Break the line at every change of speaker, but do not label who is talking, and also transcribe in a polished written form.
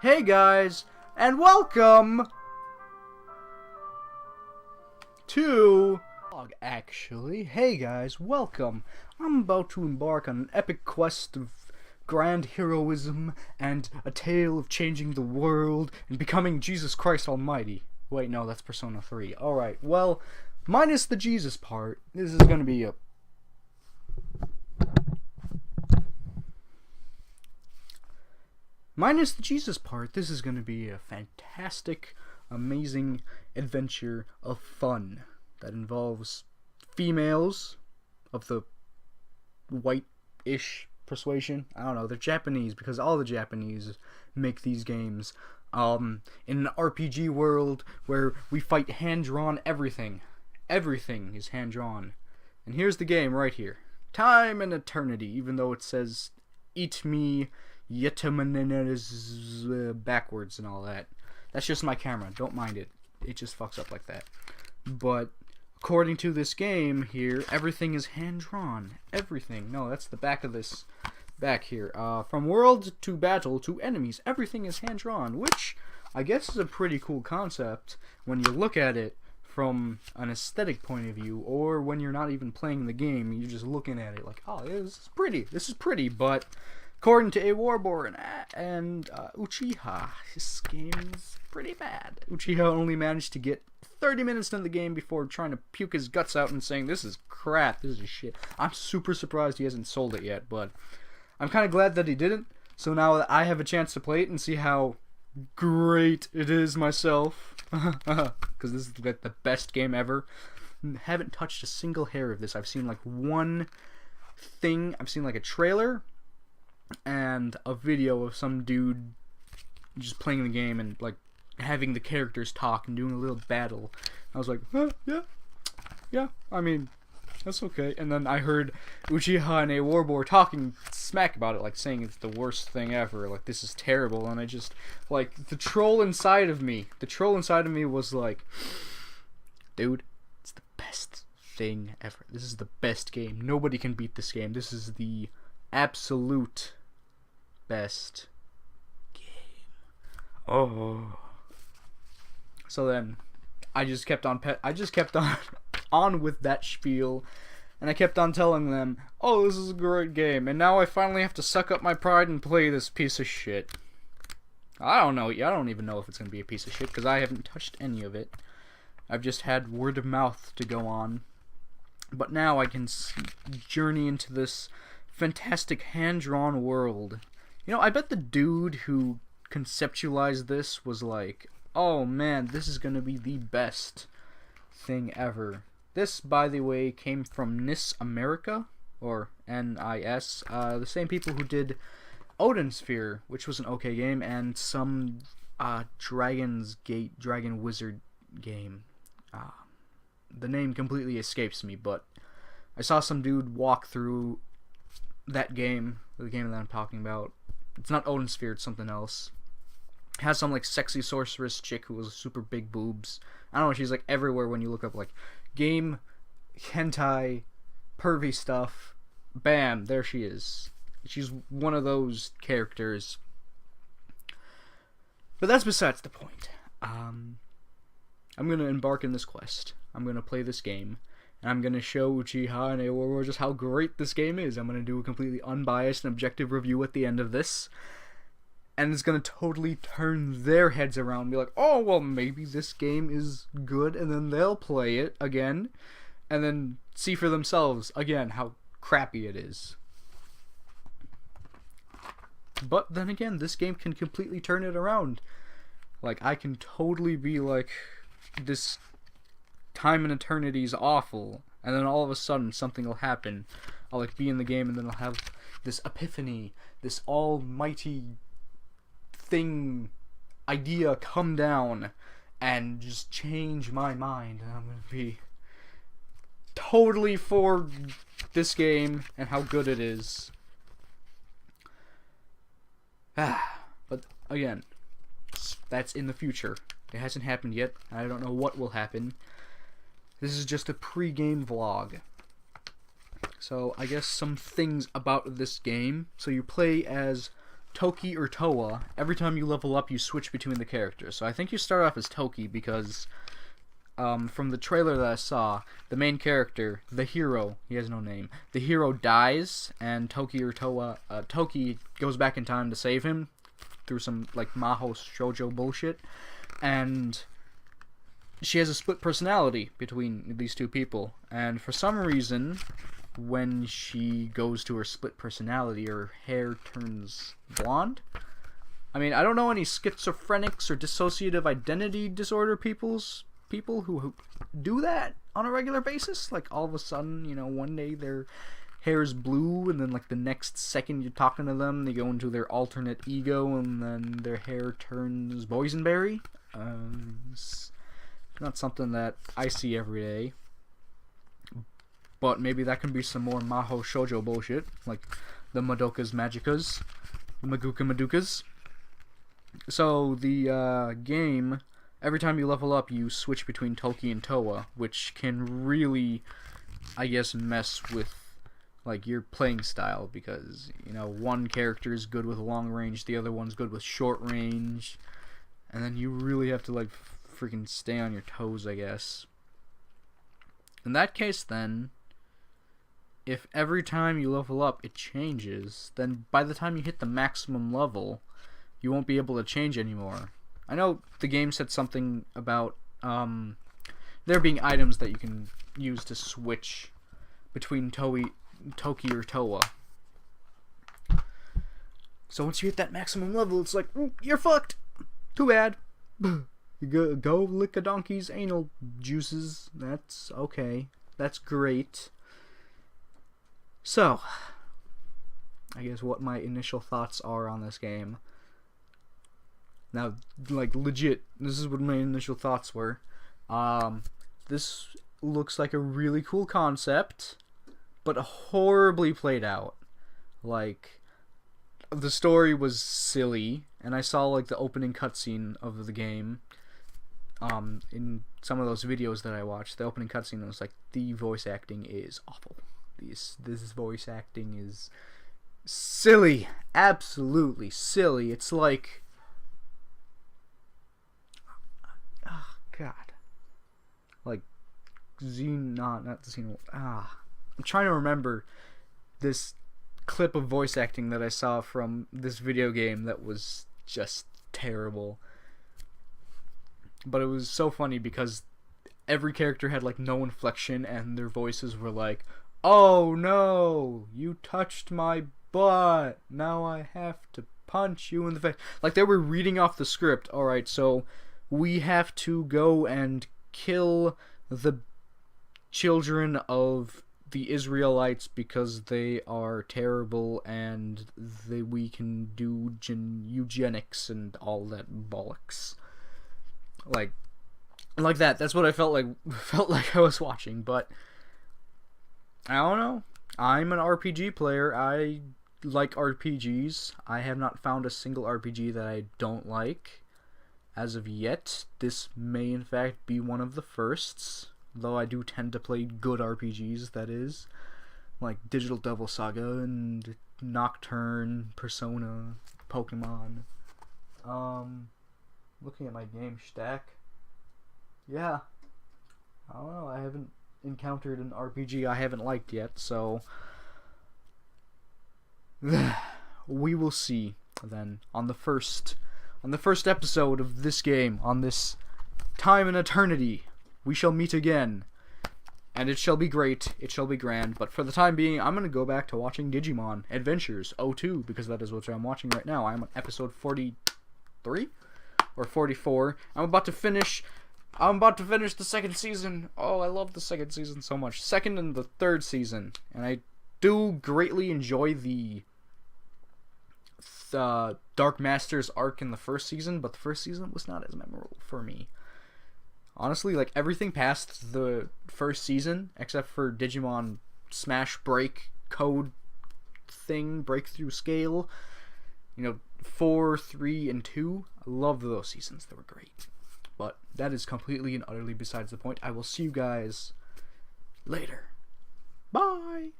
Hey guys, and welcome to Hey guys, welcome. I'm about to embark on an epic quest of grand heroism and a tale of changing the world and becoming Jesus Christ Almighty. Wait, no, that's Persona 3. Alright, well, minus the Jesus part, this is gonna be a... Minus the Jesus part, this is going to be a fantastic, amazing adventure of fun that involves females of the white-ish persuasion. I don't know, they're Japanese because all the Japanese make these games. In an RPG world where we fight hand-drawn everything. Everything is hand-drawn. And here's the game right here. Time and Eternity, even though it says, eat me... backwards and all that. That's just my camera. Don't mind it. It just fucks up like that. But according to this game here, everything is hand-drawn. Everything. No, that's the back of this back here. From world to battle to enemies, everything is hand-drawn, which I guess is a pretty cool concept when you look at it from an aesthetic point of view, or when you're not even playing the game, you're just looking at it like, oh, this is pretty. This is pretty, but according to Awarbore and Uchiha, this game's pretty bad. Uchiha only managed to get 30 minutes into the game before trying to puke his guts out and saying, this is crap, this is shit. I'm super surprised he hasn't sold it yet, but I'm kind of glad that he didn't. So now that I have a chance to play it and see how great it is myself, because this is like the best game ever. Haven't touched a single hair of this. I've seen like one thing. I've seen like a trailer and a video of some dude just playing the game and like having the characters talk and doing a little battle. I was like, yeah, I mean, that's okay. And then I heard Uchiha and Awarbore talking smack about it, like saying it's the worst thing ever, like this is terrible. And I just, like, the troll inside of me was like, dude, it's the best thing ever. This is the best game. Nobody can beat this game. This is the absolute best game. Oh. So then I just kept on on with that spiel, and I kept on telling them, oh, this is a great game, and now I finally have to suck up my pride and play this piece of shit. I don't know. I don't even know if it's going to be a piece of shit because I haven't touched any of it. I've just had word of mouth to go on. But now I can journey into this fantastic hand-drawn world. You know, I bet the dude who conceptualized this was like, oh man, this is gonna be the best thing ever. This, by the way, came from NIS America, or NIS, the same people who did Odin Sphere, which was an okay game, and some Dragon's Gate, Dragon Wizard game. The name completely escapes me, but I saw some dude walk through that game, the game that I'm talking about. It's not Odin Sphere, it's something else. It has some like sexy sorceress chick who has super big boobs. I don't know, she's like everywhere when you look up like game, hentai, pervy stuff. Bam, there she is. She's one of those characters. But that's besides the point. I'm gonna embark in this quest. I'm gonna play this game. And I'm going to show Uchiha and Awarbore just how great this game is. I'm going to do a completely unbiased and objective review at the end of this. And it's going to totally turn their heads around and be like, oh, well, maybe this game is good. And then they'll play it again. And then see for themselves, again, how crappy it is. But then again, this game can completely turn it around. Like, I can totally be like, this Time and Eternity is awful, and then all of a sudden something will happen. I'll like be in the game and then I'll have this epiphany, this almighty thing, idea come down and just change my mind, and I'm gonna be totally for this game and how good it is. But again, that's in the future. It hasn't happened yet. I don't know what will happen. This is just a pre-game vlog. So I guess some things about this game. So you play as Toki or Toa, every time you level up, you switch between the characters. So I think you start off as Toki because, from the trailer that I saw, the main character, the hero, he has no name, the hero dies, and Toki or Toa, Toki goes back in time to save him through some, like, Maho shoujo bullshit, and she has a split personality between these two people, and for some reason, when she goes to her split personality, her hair turns blonde. I mean, I don't know any schizophrenics or dissociative identity disorder people who do that on a regular basis. Like, all of a sudden, you know, one day their hair is blue, and then, like, the next second you're talking to them, they go into their alternate ego, and then their hair turns boysenberry. It's not something that I see every day. But maybe that can be some more Maho shoujo bullshit, like the Madoka's Magicas, the Maguka Madukas. So the game, every time you level up, you switch between Toki and Toa, which can really, I guess, mess with like your playing style, because, you know, one character is good with long range, the other one's good with short range, and then you really have to, like, freaking stay on your toes, I guess. In that case, then, if every time you level up it changes, then by the time you hit the maximum level, you won't be able to change anymore. I know the game said something about there being items that you can use to switch between Toki or Toa. So once you hit that maximum level, it's like, you're fucked. Too bad. Go lick a donkey's anal juices. That's okay. That's great. So, I guess what my initial thoughts are on this game. Now, like, legit, this is what my initial thoughts were. This looks like a really cool concept, but horribly played out. Like, the story was silly, and I saw, like, the opening cutscene of the game. In some of those videos that I watched, the opening cutscene was like, the voice acting is awful. This voice acting is silly, absolutely silly. It's like, oh god, like I'm trying to remember this clip of voice acting that I saw from this video game that was just terrible. But it was so funny because every character had, like, no inflection, and their voices were like, "Oh no, you touched my butt. Now I have to punch you in the face." Like, they were reading off the script. Alright, so we have to go and kill the children of the Israelites because they are terrible, and we can do eugenics and all that bollocks. Like that. That's what I felt like I was watching. But I don't know. I'm an RPG player. I like RPGs. I have not found a single RPG that I don't like as of yet. This may in fact be one of the firsts, though I do tend to play good RPGs, that is, like Digital Devil Saga and Nocturne, Persona, Pokemon. Looking at my game stack, yeah, I don't know, I haven't encountered an RPG I haven't liked yet, so we will see then on the first episode of this game, on this time in eternity. We shall meet again, and it shall be great, it shall be grand. But for the time being, I'm going to go back to watching Digimon Adventures 02, because that is what I'm watching right now. I'm on episode 43 or 44. I'm about to finish the second season. Oh, I love the second season so much. Second and the third season. And I do greatly enjoy the Dark Masters arc in the first season, but the first season was not as memorable for me. Honestly, like, everything past the first season, except for Digimon Smash Break code thing, Breakthrough Scale, 4, 3, and 2, I love those seasons. They were great. But that is completely and utterly besides the point. I will see you guys later. Bye!